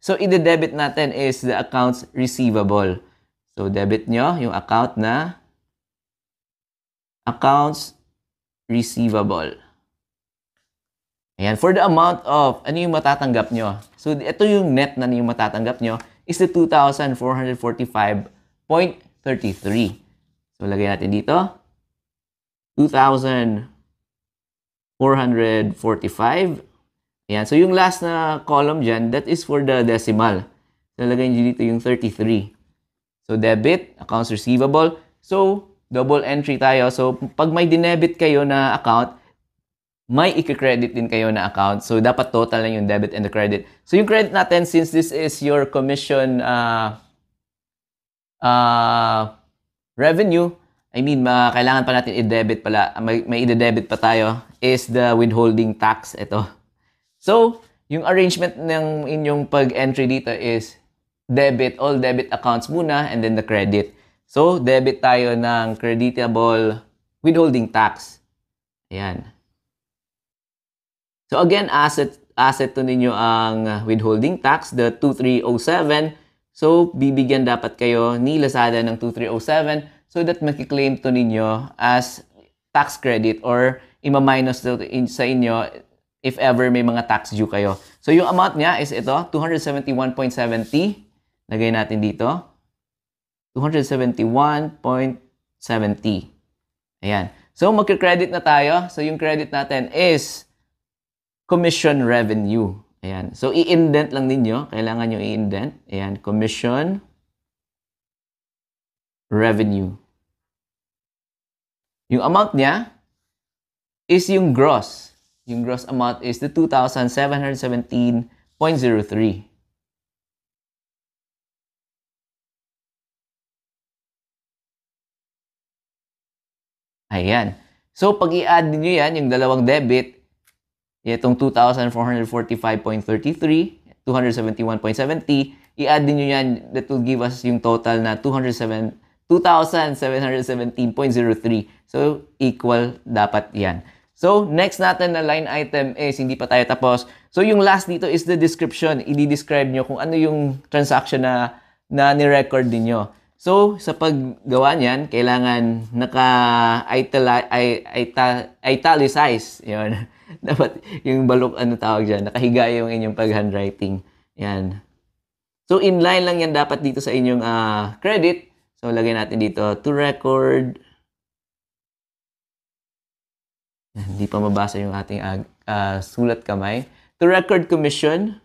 So, i-debit natin is the accounts receivable. So, debit nyo yung account na accounts receivable. Ayan, for the amount of, ano yung matatanggap nyo? So, ito yung net na yung matatanggap nyo is the 2,445.33. So, lagay natin dito. 2,445. Ayan, so yung last na column dyan, that is for the decimal. So, lagay nyo dito yung 33. So, debit, accounts receivable. So, double entry tayo. So, pag may dinebit kayo na account, may i-credit din kayo na account. So, dapat total lang yung debit and the credit. So, yung credit natin, since this is your commission revenue, I mean, kailangan pa natin i-debit pala, may i-debit pa tayo, is the withholding tax. Ito. So, yung arrangement ng inyong pag-entry dito is debit, all debit accounts muna, and then the credit. So, debit tayo ng creditable withholding tax. Ayan. So again, asset to ninyo ang withholding tax, the 2307. So bibigyan dapat kayo ni Lazada ng 2307 so that makiklaim to ninyo as tax credit or ima-minus to sa inyo if ever may mga tax due kayo. So yung amount niya is ito, 271.70. Lagay natin dito. 271.70. Ayan. So magka-credit na tayo. So yung credit natin is commission revenue. Ayan. So, i-indent lang ninyo. Kailangan nyo i-indent. Ayan. Commission revenue. Yung amount niya is yung gross. Yung gross amount is the 2,717.03. Ayan. So, pag i-add niyo yan, yung dalawang debit, itong 2,445.33, 271.70, i-add din nyo yan, that will give us yung total na 2,717.03. So, equal dapat yan. So, next natin na line item is, hindi pa tayo tapos. So, yung last dito is the description. I-describe nyo kung ano yung transaction na ni-record ninyo. So, sa paggawa niyan, kailangan naka-italicize. Yun. Dapat yung balok, ano tawag dyan, nakahiga yung inyong pag-handwriting. Yan. So, inline lang yan dapat dito sa inyong credit. So, lagay natin dito, to record. Hindi pa mabasa yung ating sulat kamay. To record commission